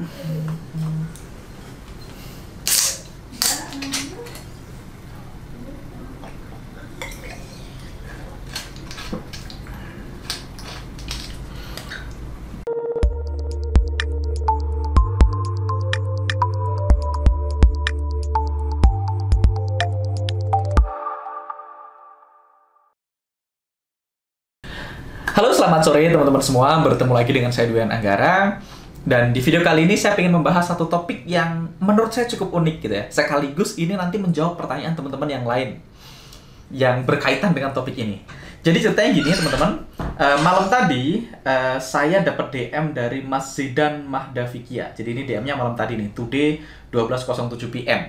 Halo, selamat sore teman-teman semua. Bertemu lagi dengan saya Dwi Anggara. Dan di video kali ini saya ingin membahas satu topik yang menurut saya cukup unik gitu ya. Sekaligus ini nanti menjawab pertanyaan teman-teman yang lain yang berkaitan dengan topik ini. Jadi ceritanya gini teman-teman. Malam tadi saya dapat DM dari Mas Zidan Mahdavikia. Jadi ini DM-nya malam tadi nih, today 12.07 PM.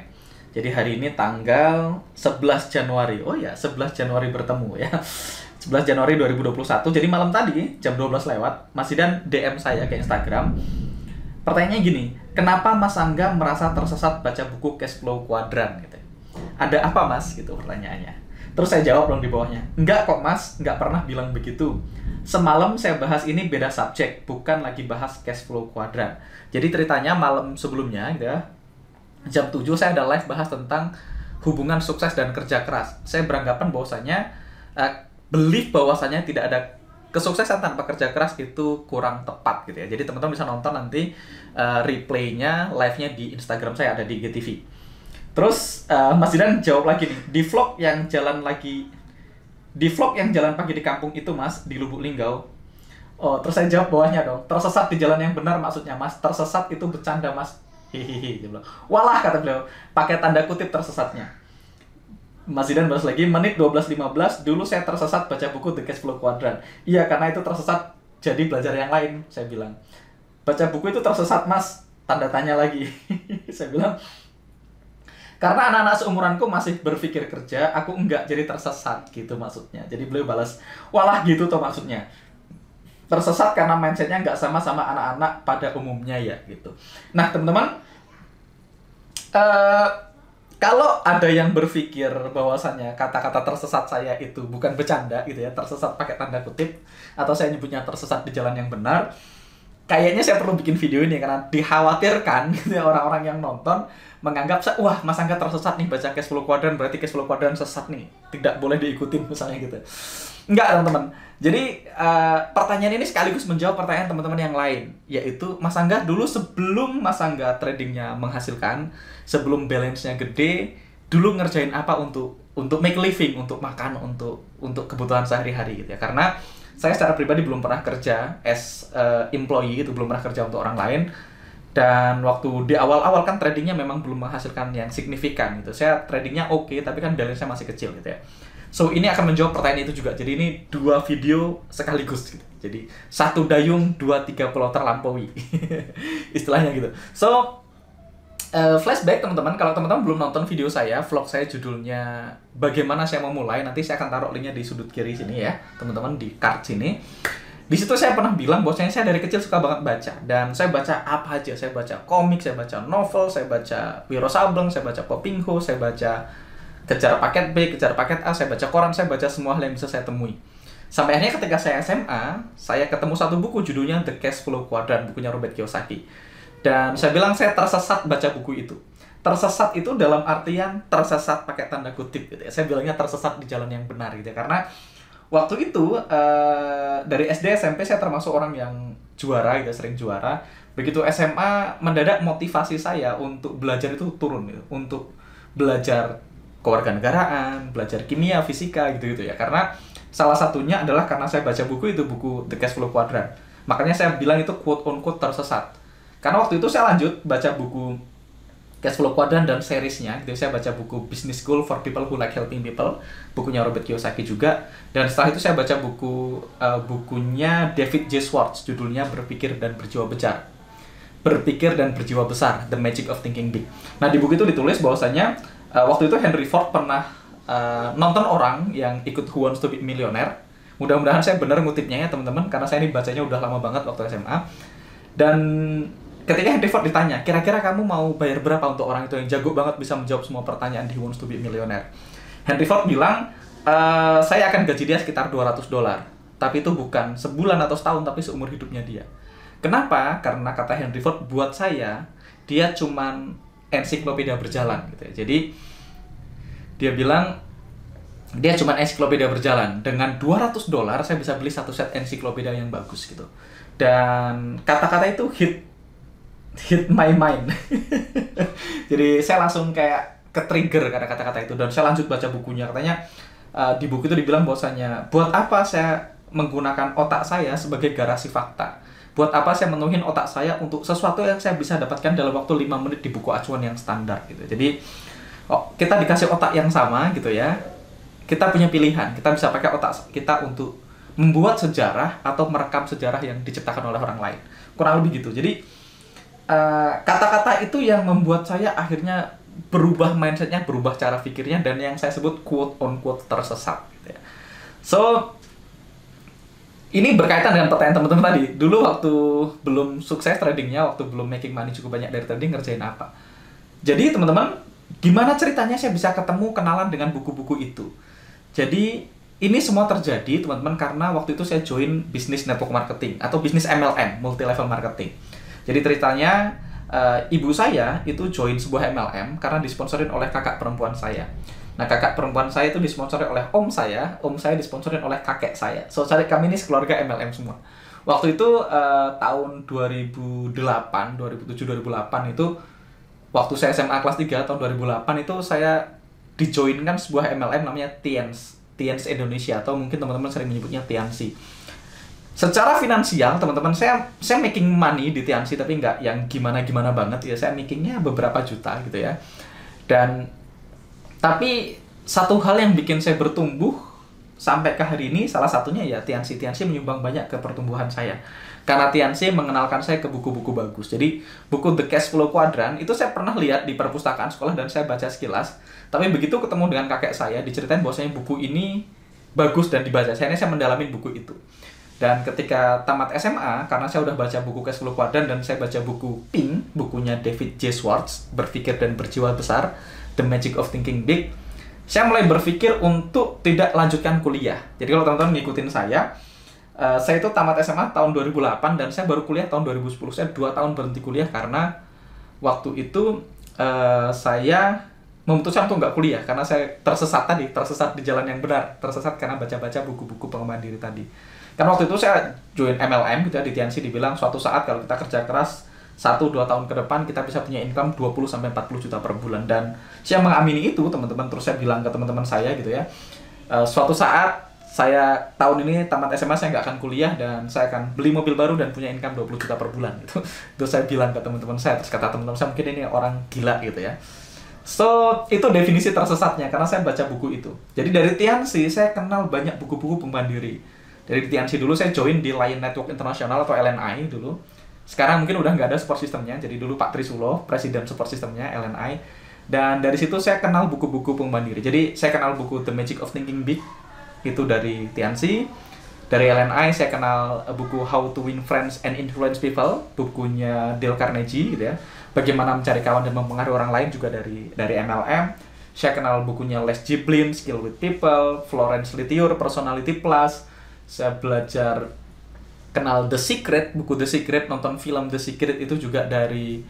Jadi hari ini tanggal 11 Januari. Oh ya, 11 Januari bertemu ya. 11 Januari 2021. Jadi malam tadi jam 12 lewat, Mas Zidan DM saya ke Instagram. Pertanyaannya gini, kenapa Mas Angga merasa tersesat baca buku Cash Flow Quadrant gitu? Ada apa Mas? Gitu pertanyaannya. Terus saya jawab dong di bawahnya. Enggak kok Mas, enggak pernah bilang begitu. Semalam saya bahas ini beda subjek, bukan lagi bahas Cash Flow Quadrant. Jadi ceritanya malam sebelumnya gitu ya, jam 7 saya ada live bahas tentang hubungan sukses dan kerja keras. Saya beranggapan bahwasanya belief bahwasanya tidak ada kesuksesan tanpa kerja keras itu kurang tepat gitu ya. Jadi teman-teman bisa nonton nanti replaynya, live-nya di Instagram saya, ada di IGTV. Terus Mas Zidan jawab lagi nih, di vlog yang jalan pagi di kampung itu Mas, di Lubuk Linggau. Oh, terus saya jawab bawahnya dong, tersesat di jalan yang benar maksudnya Mas, tersesat itu bercanda Mas. Hihihi, dia bilang. Walah, kata beliau, pakai tanda kutip tersesatnya. Mas Zidan balas lagi, menit 12.15, dulu saya tersesat baca buku The Cash Flow Quadrant. Iya, karena itu tersesat, jadi belajar yang lain, saya bilang. Baca buku itu tersesat, Mas. Tanda tanya lagi. Saya bilang, karena anak-anak seumuranku masih berpikir kerja, aku enggak, jadi tersesat, gitu maksudnya. Jadi beliau balas, walah gitu tuh maksudnya. Tersesat karena mindsetnya nggak sama anak-anak pada umumnya ya, gitu. Nah, teman-teman, kalau ada yang berpikir bahwasannya kata-kata tersesat saya itu bukan bercanda gitu ya, tersesat pakai tanda kutip, atau saya nyebutnya tersesat di jalan yang benar, kayaknya saya perlu bikin video ini karena dikhawatirkan gitu ya, orang-orang yang nonton menganggap, wah Mas Angga tersesat nih baca Cash Flow Quadrant, berarti Cash Flow Quadrant sesat nih, tidak boleh diikutin misalnya gitu. Enggak teman-teman. Jadi pertanyaan ini sekaligus menjawab pertanyaan teman-teman yang lain, yaitu Mas Angga dulu sebelum Mas Angga tradingnya menghasilkan, sebelum balance-nya gede, dulu ngerjain apa untuk make living, untuk makan, untuk kebutuhan sehari-hari gitu ya. Karena saya secara pribadi belum pernah kerja as employee, itu belum pernah kerja untuk orang lain. Dan waktu di awal-awal kan tradingnya memang belum menghasilkan yang signifikan gitu. Saya tradingnya oke, tapi kan balance-nya masih kecil gitu ya. So, ini akan menjawab pertanyaan itu juga. Jadi, ini dua video sekaligus gitu. Jadi, satu dayung, 2-3 pulau terlampaui. Istilahnya gitu. So, flashback teman-teman. Kalau teman-teman belum nonton video saya, vlog saya judulnya Bagaimana Saya Memulai. Nanti saya akan taruh linknya di sudut kiri sini ya, teman-teman, di card sini. Di situ saya pernah bilang bahwasanya saya dari kecil suka banget baca. Dan saya baca apa aja. Saya baca komik, saya baca novel, saya baca Wiro Sableng, saya baca Popingho, saya baca Kejar Paket B, Kejar Paket A, saya baca koran, saya baca semua hal yang bisa saya temui. Sampai akhirnya ketika saya SMA, saya ketemu satu buku judulnya The Cash Flow Quadrant, bukunya Robert Kiyosaki. Dan saya bilang saya tersesat baca buku itu. Tersesat itu dalam artian tersesat pakai tanda kutip gitu ya. Saya bilangnya tersesat di jalan yang benar gitu ya. Karena waktu itu dari SD SMP saya termasuk orang yang juara gitu, sering juara. Begitu SMA mendadak motivasi saya untuk belajar itu turun gitu, untuk belajar kewarganegaraan, belajar kimia, fisika gitu-gitu ya. Karena salah satunya adalah karena saya baca buku itu, buku The Cash Flow Quadrant. Makanya saya bilang itu quote-unquote tersesat. Karena waktu itu saya lanjut baca buku Cash Flow Quadrant dan seriesnya. Gitu. Saya baca buku Business School for People Who Like Helping People, bukunya Robert Kiyosaki juga. Dan setelah itu saya baca bukunya David J. Schwartz, judulnya Berpikir dan Berjiwa Besar. Berpikir dan Berjiwa Besar, The Magic of Thinking Big. Nah, di buku itu ditulis bahwasanya waktu itu Henry Ford pernah nonton orang yang ikut Who Wants to Be Millionaire. Mudah-mudahan saya benar ngutipnya ya teman-teman, karena saya ini bacanya udah lama banget waktu SMA. Dan ketika Henry Ford ditanya, kira-kira kamu mau bayar berapa untuk orang itu yang jago banget bisa menjawab semua pertanyaan di Who Wants to Be Millionaire? Henry Ford bilang, saya akan gaji dia sekitar $200. Tapi itu bukan sebulan atau setahun, tapi seumur hidupnya dia. Kenapa? Karena kata Henry Ford, buat saya dia cuman ensiklopedia berjalan gitu ya. Jadi dia bilang dia cuman ensiklopedia berjalan. Dengan $200 saya bisa beli satu set ensiklopedia yang bagus gitu. Dan kata-kata itu hit my mind. Jadi saya langsung kayak ke-trigger karena kata-kata itu, dan saya lanjut baca bukunya. Katanya di buku itu dibilang bahwasanya buat apa saya menggunakan otak saya sebagai garasi fakta? Buat apa saya menuhin otak saya untuk sesuatu yang saya bisa dapatkan dalam waktu 5 menit di buku acuan yang standar gitu. Jadi kita dikasih otak yang sama gitu ya. Kita punya pilihan. Kita bisa pakai otak kita untuk membuat sejarah atau merekam sejarah yang diciptakan oleh orang lain. Kurang lebih gitu. Jadi kata-kata itu yang membuat saya akhirnya berubah mindsetnya, berubah cara pikirnya, dan yang saya sebut quote on quote tersesat gitu ya. So ini berkaitan dengan pertanyaan teman-teman tadi. Dulu waktu belum sukses tradingnya, waktu belum making money cukup banyak dari trading, ngerjain apa? Jadi teman-teman, gimana ceritanya saya bisa ketemu, kenalan dengan buku-buku itu? Jadi ini semua terjadi teman-teman karena waktu itu saya join bisnis network marketing atau bisnis MLM, multi level marketing. Jadi ceritanya ibu saya itu join sebuah MLM karena disponsorin oleh kakak perempuan saya. Nah, kakak perempuan saya itu disponsori oleh om saya disponsorin oleh kakek saya. So, kami ini sekeluarga MLM semua. Waktu itu tahun 2007 2008 itu waktu saya SMA kelas 3 tahun 2008 itu saya dijoinkan sebuah MLM namanya Tians Indonesia, atau mungkin teman-teman sering menyebutnya Tiansi. Secara finansial, teman-teman, saya making money di Tiansi, tapi nggak yang gimana-gimana banget ya. Saya makingnya beberapa juta gitu ya. Tapi satu hal yang bikin saya bertumbuh sampai ke hari ini, salah satunya ya Tiansi menyumbang banyak ke pertumbuhan saya. Karena Tiansi mengenalkan saya ke buku-buku bagus. Jadi buku The Cash Flow Quadrant itu saya pernah lihat di perpustakaan sekolah dan saya baca sekilas. Tapi begitu ketemu dengan kakek saya, diceritain bahwasanya buku ini bagus dan dibaca. Saya mendalamin buku itu. Dan ketika tamat SMA, karena saya udah baca buku Cash Flow Quadrant dan saya baca buku Pink, bukunya David J. Schwartz, Berpikir dan Berjiwa Besar, The Magic of Thinking Big, saya mulai berpikir untuk tidak lanjutkan kuliah. Jadi kalau teman-teman ngikutin saya itu tamat SMA tahun 2008 dan saya baru kuliah tahun 2010. Saya 2 tahun berhenti kuliah karena waktu itu saya memutuskan untuk nggak kuliah karena saya tersesat di jalan yang benar, tersesat karena baca-baca buku-buku pengembangan diri tadi. Karena waktu itu saya join MLM gitu ya, di Tiansi dibilang suatu saat kalau kita kerja keras 1-2 tahun ke depan kita bisa punya income 20-40 juta per bulan. Dan saya mengamini itu teman-teman. Terus saya bilang ke teman-teman saya gitu ya, suatu saat saya tahun ini tamat SMA saya nggak akan kuliah dan saya akan beli mobil baru dan punya income 20 juta per bulan gitu. Terus saya bilang ke teman-teman saya, terus kata teman-teman saya, mungkin ini orang gila gitu ya. So itu definisi tersesatnya karena saya baca buku itu. Jadi dari Tiansi saya kenal banyak buku-buku pengembangan diri. Dari Tiansi dulu saya join di Lion Network International atau LNI dulu. Sekarang mungkin udah nggak ada support systemnya, jadi dulu Pak Trisulo, presiden support systemnya LNI. Dan dari situ saya kenal buku-buku pengembangan diri. Jadi saya kenal buku The Magic of Thinking Big, itu dari Tiansi. Dari LNI saya kenal buku How to Win Friends and Influence People, bukunya Dale Carnegie gitu ya. Bagaimana mencari kawan dan mempengaruhi orang lain juga dari MLM. Saya kenal bukunya Les Giblin, Skill with People, Florence Litiur, Personality Plus. Saya belajar kenal The Secret, buku The Secret, nonton film The Secret itu juga dari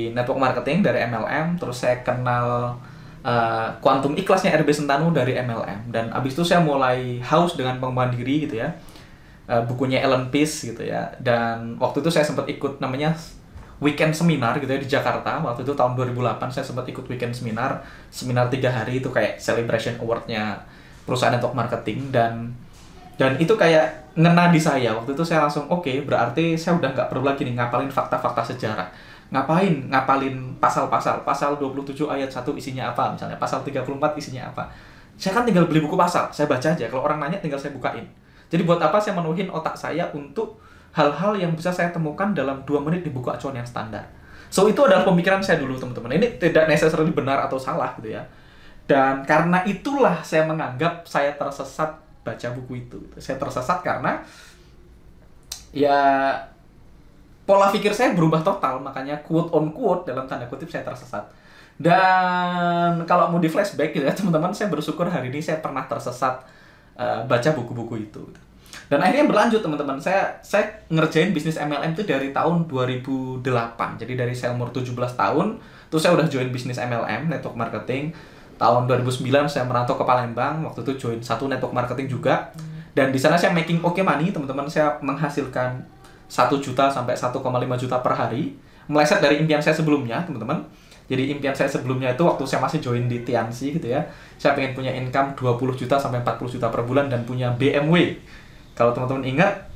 network marketing, dari MLM. Terus saya kenal Quantum Ikhlasnya RB Sentanu dari MLM. Dan abis itu saya mulai haus dengan pengembangan diri gitu ya, bukunya Ellen Peace gitu ya. Dan waktu itu saya sempat ikut namanya weekend seminar gitu ya di Jakarta. Waktu itu tahun 2008 saya sempat ikut weekend seminar 3 hari, itu kayak celebration award-nya perusahaan network marketing. Dan itu kayak ngena di saya. Waktu itu saya langsung, oke, berarti saya udah nggak perlu lagi nih ngapalin fakta-fakta sejarah. Ngapalin pasal-pasal. Pasal 27 ayat 1 isinya apa misalnya. Pasal 34 isinya apa. Saya kan tinggal beli buku pasal. Saya baca aja. Kalau orang nanya tinggal saya bukain. Jadi buat apa saya menuhin otak saya untuk hal-hal yang bisa saya temukan dalam 2 menit di buku acuan yang standar. So itu adalah pemikiran saya dulu teman-teman. Ini tidak necessarily benar atau salah gitu ya. Dan karena itulah saya menganggap saya tersesat baca buku itu. Saya tersesat karena ya pola pikir saya berubah total, makanya quote on quote dalam tanda kutip saya tersesat. Dan kalau mau di flashback gitu ya teman-teman, saya bersyukur hari ini saya pernah tersesat baca buku-buku itu. Dan akhirnya berlanjut teman-teman. Saya ngerjain bisnis MLM itu dari tahun 2008. Jadi dari saya umur 17 tahun, terus saya udah join bisnis MLM, network marketing. Tahun 2009 saya merantau ke Palembang, waktu itu join satu network marketing juga. Dan di sana saya making okay money, teman-teman. Saya menghasilkan 1 juta sampai 1,5 juta per hari. Meleset dari impian saya sebelumnya, teman-teman. Jadi impian saya sebelumnya itu waktu saya masih join di Tianxi gitu ya. Saya pengen punya income 20 juta sampai 40 juta per bulan dan punya BMW. Kalau teman-teman ingat,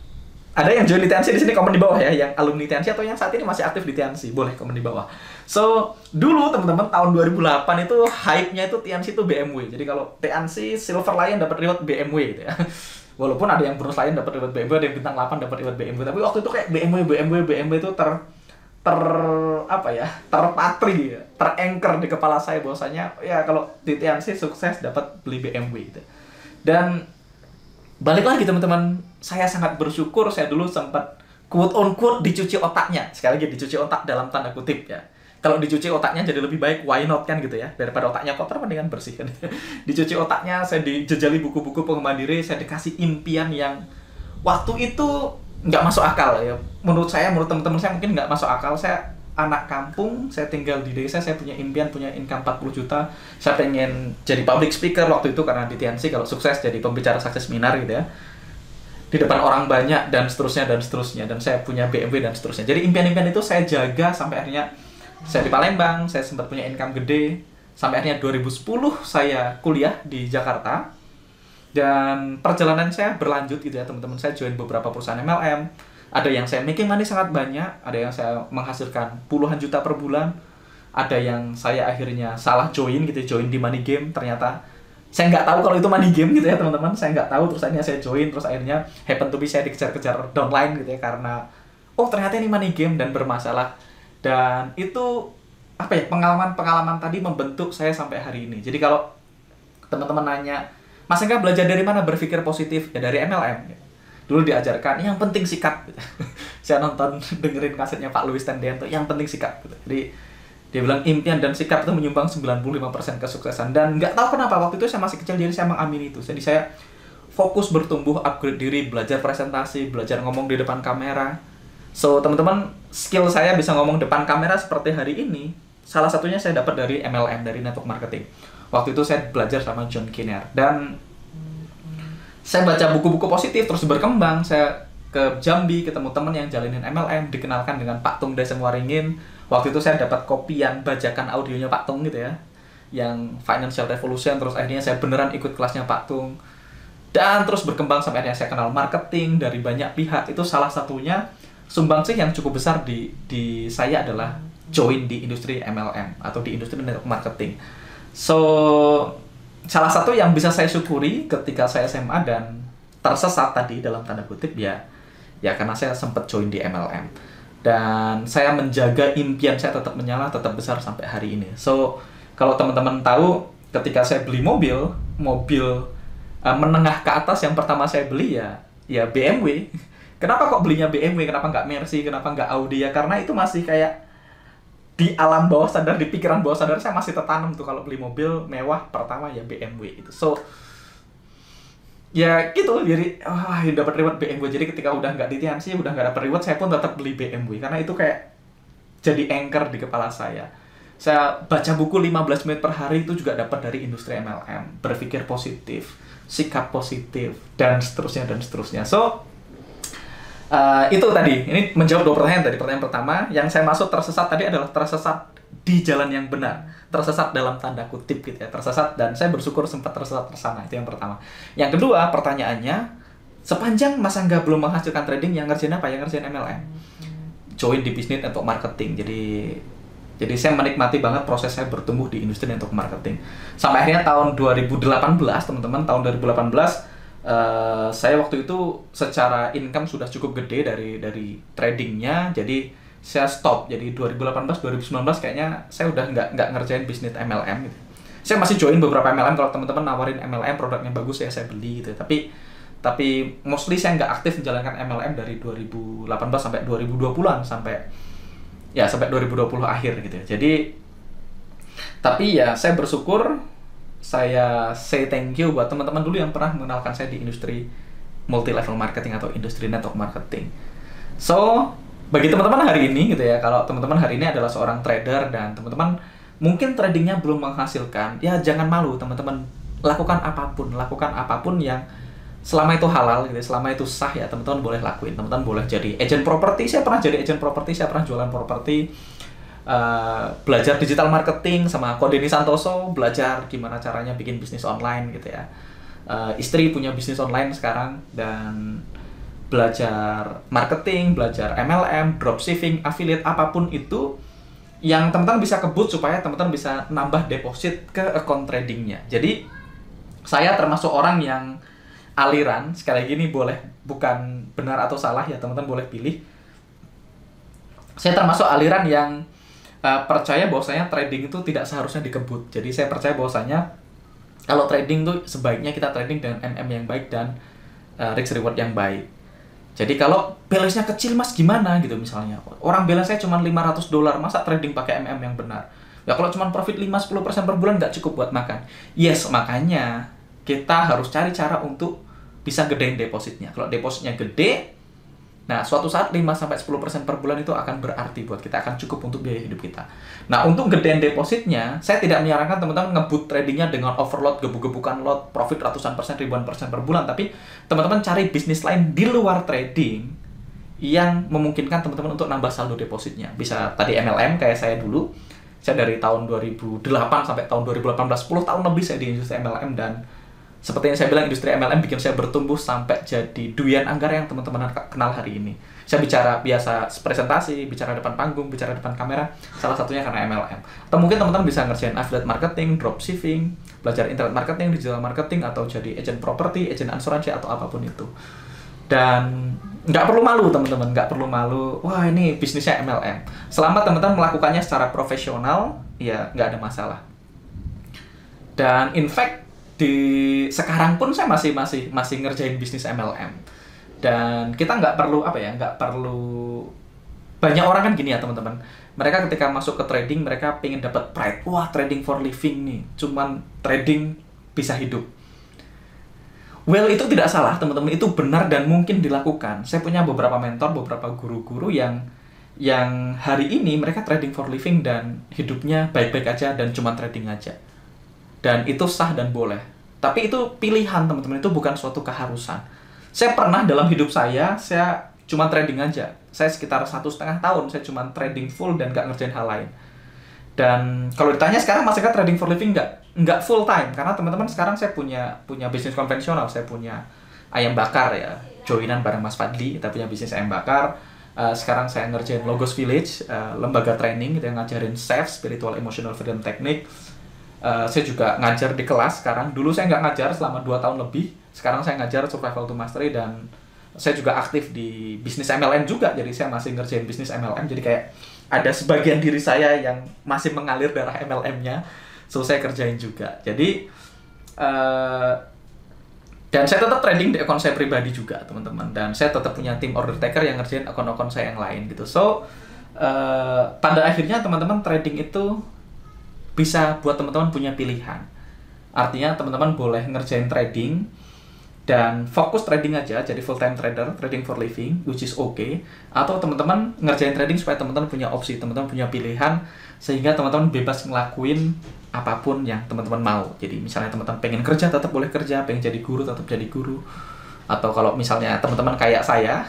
ada yang join di Tianxi di sini, komen di bawah ya, yang alumni Tianxi atau yang saat ini masih aktif di Tianxi, boleh komen di bawah. So, dulu teman-teman tahun 2008 itu hype-nya itu Tianxi itu BMW. Jadi kalau Tianxi Silver Lion dapat reward BMW gitu ya. Walaupun ada yang Bronze Lion dapat reward BMW, ada yang bintang 8 dapat reward BMW, tapi waktu itu kayak BMW itu terpatri ya, teranchor di kepala saya bahwasanya ya kalau di Tianxi sukses dapat beli BMW gitu. Dan balik lagi teman-teman, saya sangat bersyukur saya dulu sempat quote on quote dicuci otaknya. Sekali lagi dicuci otak dalam tanda kutip ya. Kalau dicuci otaknya jadi lebih baik, why not kan gitu ya. Daripada otaknya kotor mendingan bersih kan. Dicuci otaknya, saya dijejali buku-buku pengembangan diri, saya dikasih impian yang waktu itu nggak masuk akal ya. Menurut saya, menurut teman-teman saya mungkin nggak masuk akal. Saya anak kampung, saya tinggal di desa, saya punya impian, punya income 40 juta. Saya pengen jadi public speaker waktu itu karena di Tianxi kalau sukses jadi pembicara sukses seminar gitu ya. Di depan orang banyak dan seterusnya dan seterusnya. Dan saya punya BMW dan seterusnya. Jadi impian-impian itu saya jaga sampai akhirnya saya di Palembang, saya sempat punya income gede. Sampai akhirnya 2010 saya kuliah di Jakarta. Dan perjalanan saya berlanjut gitu ya teman-teman. Saya join beberapa perusahaan MLM. Ada yang saya making money sangat banyak, ada yang saya menghasilkan puluhan juta per bulan, ada yang saya akhirnya salah join gitu, join di money game, ternyata saya nggak tahu kalau itu money game gitu ya teman-teman, saya nggak tahu, terus akhirnya saya join, terus akhirnya happen to be saya dikejar-kejar downline gitu ya, karena oh ternyata ini money game dan bermasalah. Dan itu apa ya, pengalaman tadi membentuk saya sampai hari ini. Jadi kalau teman-teman nanya, Mas Engga belajar dari mana berpikir positif? Ya dari MLM. Dulu diajarkan, yang penting sikap. Gitu. Saya nonton, dengerin kasetnya Pak Louis Tandianto, yang penting sikap. Gitu. Jadi dia bilang impian dan sikap itu menyumbang 95% kesuksesan. Dan nggak tahu kenapa waktu itu saya masih kecil, jadi saya mengamini itu. Jadi saya fokus bertumbuh, upgrade diri, belajar presentasi, belajar ngomong di depan kamera. So teman-teman, skill saya bisa ngomong depan kamera seperti hari ini. Salah satunya saya dapat dari MLM, dari network marketing. Waktu itu saya belajar sama John Kiner. Dan saya baca buku-buku positif, terus berkembang. Saya ke Jambi, ketemu teman yang jalinin MLM, dikenalkan dengan Pak Tung Desemwaringin. Waktu itu saya dapat kopian bajakan audionya Pak Tung gitu ya, yang Financial Revolution. Terus akhirnya saya beneran ikut kelasnya Pak Tung. Dan terus berkembang sampai akhirnya saya kenal marketing dari banyak pihak. Itu salah satunya sumbangsih yang cukup besar di saya adalah join di industri MLM atau di industri network marketing. So, salah satu yang bisa saya syukuri ketika saya SMA dan tersesat tadi dalam tanda kutip ya karena saya sempat join di MLM dan saya menjaga impian saya tetap menyala, tetap besar sampai hari ini. So kalau teman-teman tahu, ketika saya beli mobil menengah ke atas yang pertama saya beli ya BMW. Kenapa kok belinya BMW? Kenapa nggak Mercy? Kenapa nggak Audi? Ya karena itu masih kayak di alam bawah sadar, di pikiran bawah sadar saya masih tertanam tuh kalau beli mobil mewah pertama ya BMW itu. So ya gitu, jadi dapat reward BMW. Jadi ketika udah nggak di Tianxi, udah nggak dapat reward, saya pun tetap beli BMW karena itu kayak jadi anchor di kepala saya. Saya baca buku 15 menit per hari itu juga dapat dari industri MLM, berpikir positif, sikap positif, dan seterusnya dan seterusnya. So itu tadi, ini menjawab 2 pertanyaan tadi. Pertanyaan pertama, yang saya maksud tersesat tadi adalah tersesat di jalan yang benar. Tersesat dalam tanda kutip gitu ya, tersesat, dan saya bersyukur sempat tersesat tersana. Itu yang pertama. Yang kedua, pertanyaannya, sepanjang Mas Angga belum menghasilkan trading, yang ngerjain apa? Yang ngerjain MLM. Join di bisnis network marketing. Jadi saya menikmati banget proses saya bertumbuh di industri network marketing. Sampai akhirnya tahun 2018, teman-teman, tahun 2018, saya waktu itu secara income sudah cukup gede dari tradingnya, jadi saya stop. Jadi 2018-2019 kayaknya saya udah nggak ngerjain bisnis MLM gitu. Saya masih join beberapa MLM, kalau teman-teman nawarin MLM produknya bagus ya saya beli gitu. Tapi mostly saya nggak aktif menjalankan MLM dari 2018 sampai 2020-an sampai 2020 akhir gitu ya. Jadi tapi ya saya bersyukur, saya say thank you buat teman-teman dulu yang pernah mengenalkan saya di industri multi level marketing atau industri network marketing. So, bagi teman-teman hari ini gitu ya, kalau teman-teman hari ini adalah seorang trader dan teman-teman mungkin tradingnya belum menghasilkan, ya jangan malu teman-teman, lakukan apapun yang selama itu halal gitu, selama itu sah ya teman-teman boleh lakuin. Teman-teman boleh jadi agent properti, saya pernah jadi agent properti, saya pernah jualan properti, belajar digital marketing sama Ko Denny Santoso, belajar gimana caranya bikin bisnis online gitu ya. Istri punya bisnis online sekarang dan belajar marketing, belajar MLM, dropshipping, affiliate, apapun itu yang teman-teman bisa kebut supaya teman-teman bisa nambah deposit ke account tradingnya. Jadi saya termasuk orang yang aliran, sekali lagi ini boleh bukan benar atau salah ya teman-teman boleh pilih. Saya termasuk aliran yang percaya bahwasanya trading itu tidak seharusnya dikebut. Jadi saya percaya bahwasanya kalau trading tuh sebaiknya kita trading dengan MM yang baik dan risk reward yang baik. Jadi kalau balance-nya kecil mas gimana gitu misalnya. Orang balance saya cuma $500, masa trading pakai MM yang benar? Ya kalau cuma profit 5-10% per bulan nggak cukup buat makan. Yes, makanya kita harus cari cara untuk bisa gedein depositnya. Kalau depositnya gede, nah suatu saat 5-10% per bulan itu akan berarti buat kita, akan cukup untuk biaya hidup kita. Nah untuk gedein depositnya, saya tidak menyarankan teman-teman ngebut tradingnya dengan overload, gebuk-gebukan lot, profit ratusan persen, ribuan persen per bulan. Tapi teman-teman cari bisnis lain di luar trading yang memungkinkan teman-teman untuk nambah saldo depositnya. Bisa tadi MLM kayak saya dulu. Saya dari tahun 2008 sampai tahun 2018, 10 tahun lebih saya di industri MLM, dan seperti yang saya bilang, industri MLM bikin saya bertumbuh sampai jadi Duyan Anggara yang teman-teman kenal hari ini. Saya bicara biasa presentasi, bicara depan panggung, bicara depan kamera, salah satunya karena MLM. Atau mungkin teman-teman bisa ngerjain affiliate marketing, dropshipping, belajar internet marketing, digital marketing, atau jadi agent property, agent asuransi, atau apapun itu. Dan nggak perlu malu teman-teman, nggak perlu malu, wah ini bisnisnya MLM. Selama teman-teman melakukannya secara profesional, ya nggak ada masalah. Dan in fact, sekarang pun saya masih ngerjain bisnis MLM. Dan kita nggak perlu banyak orang kan gini ya teman-teman, mereka ketika masuk ke trading mereka pengen dapat pride, wah trading for living nih, cuman trading bisa hidup. Well, itu tidak salah teman-teman, itu benar dan mungkin dilakukan. Saya punya beberapa mentor, beberapa guru-guru yang hari ini mereka trading for living dan hidupnya baik-baik aja dan cuma trading aja. Dan itu sah dan boleh. Tapi itu pilihan teman-teman, itu bukan suatu keharusan. Saya pernah dalam hidup saya cuma trading aja. Saya sekitar 1,5 tahun, saya cuma trading full dan nggak ngerjain hal lain. Dan kalau ditanya sekarang masih trading for living nggak full time. Karena teman-teman sekarang saya punya bisnis konvensional. Saya punya ayam bakar ya, joinan bareng Mas Fadli, kita punya bisnis ayam bakar. Sekarang saya ngerjain Logos Village, lembaga training yang ngajarin SEF, Spiritual Emotional Freedom Technique. Saya juga ngajar di kelas sekarang. Dulu saya nggak ngajar selama 2 tahun lebih. Sekarang saya ngajar Survival to Mastery, dan saya juga aktif di bisnis MLM juga. Jadi saya masih ngerjain bisnis MLM. Jadi kayak ada sebagian diri saya yang masih mengalir darah MLM-nya. So saya kerjain juga. Jadi dan saya tetap trading di akun saya pribadi juga teman-teman. Dan saya tetap punya tim order taker yang ngerjain akun-akun saya yang lain gitu. So pada akhirnya teman-teman trading itu bisa buat teman-teman punya pilihan. Artinya teman-teman boleh ngerjain trading dan fokus trading aja, jadi full time trader, trading for living, which is okay. Atau teman-teman ngerjain trading supaya teman-teman punya opsi, teman-teman punya pilihan, sehingga teman-teman bebas ngelakuin apapun yang teman-teman mau. Jadi misalnya teman-teman pengen kerja tetap boleh kerja, pengen jadi guru tetap jadi guru. Atau kalau misalnya teman-teman kayak saya,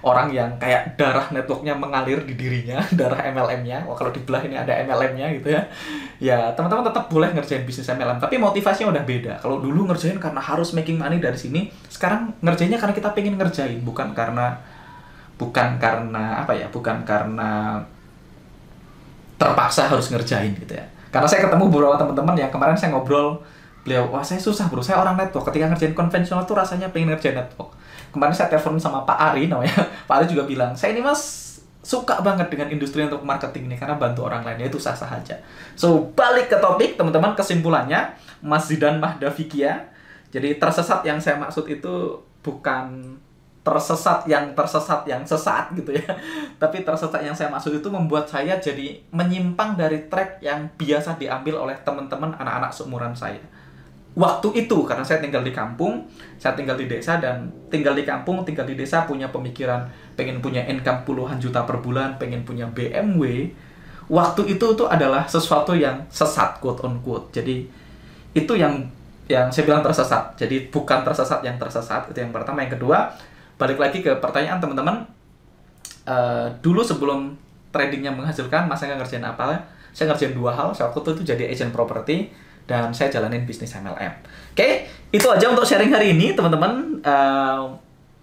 orang yang kayak darah networknya mengalir di dirinya, darah MLM-nya. Wah, kalau dibelah ini ada MLM-nya gitu ya. Ya, teman-teman tetap boleh ngerjain bisnis MLM, tapi motivasinya udah beda. Kalau dulu ngerjain karena harus making money dari sini, sekarang ngerjainnya karena kita pengen ngerjain, bukan karena terpaksa harus ngerjain gitu ya. Karena saya ketemu beberapa teman-teman yang kemarin saya ngobrol, beliau, wah saya susah bro, saya orang network, ketika ngerjain konvensional tuh rasanya pengen ngerjain network. Kemarin saya telepon sama Pak Ari namanya. Pak Ari juga bilang, saya ini mas suka banget dengan industri untuk marketing ini karena bantu orang lainnya, itu sah-sah aja. So, balik ke topik teman-teman, kesimpulannya Mas Zidan Mahdavikia. Jadi tersesat yang saya maksud itu bukan tersesat yang sesat gitu ya. Tapi tersesat yang saya maksud itu membuat saya jadi menyimpang dari track yang biasa diambil oleh teman-teman anak-anak seumuran saya. waktu itu karena saya tinggal di kampung, saya tinggal di desa, dan tinggal di kampung, tinggal di desa punya pemikiran pengen punya income puluhan juta per bulan, pengen punya BMW. Waktu itu tuh adalah sesuatu yang sesat, quote on quote. Jadi itu yang saya bilang tersesat. Jadi bukan tersesat yang tersesat, itu yang pertama. Yang kedua, balik lagi ke pertanyaan teman-teman. Dulu sebelum tradingnya menghasilkan, Mas nggak ngerjain apa? Saya ngerjain dua hal. Saya waktu itu jadi agent properti dan saya jalanin bisnis MLM. Oke, itu aja untuk sharing hari ini, teman-teman.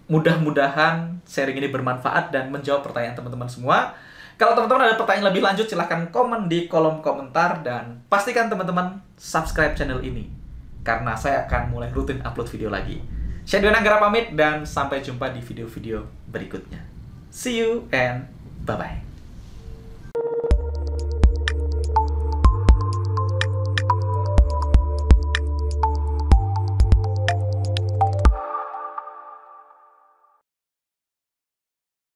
Mudah-mudahan sharing ini bermanfaat dan menjawab pertanyaan teman-teman semua. Kalau teman-teman ada pertanyaan lebih lanjut, silahkan komen di kolom komentar. Dan pastikan teman-teman subscribe channel ini, karena saya akan mulai rutin upload video lagi. Saya Dwi Ananggara pamit, dan sampai jumpa di video-video berikutnya. See you and bye-bye.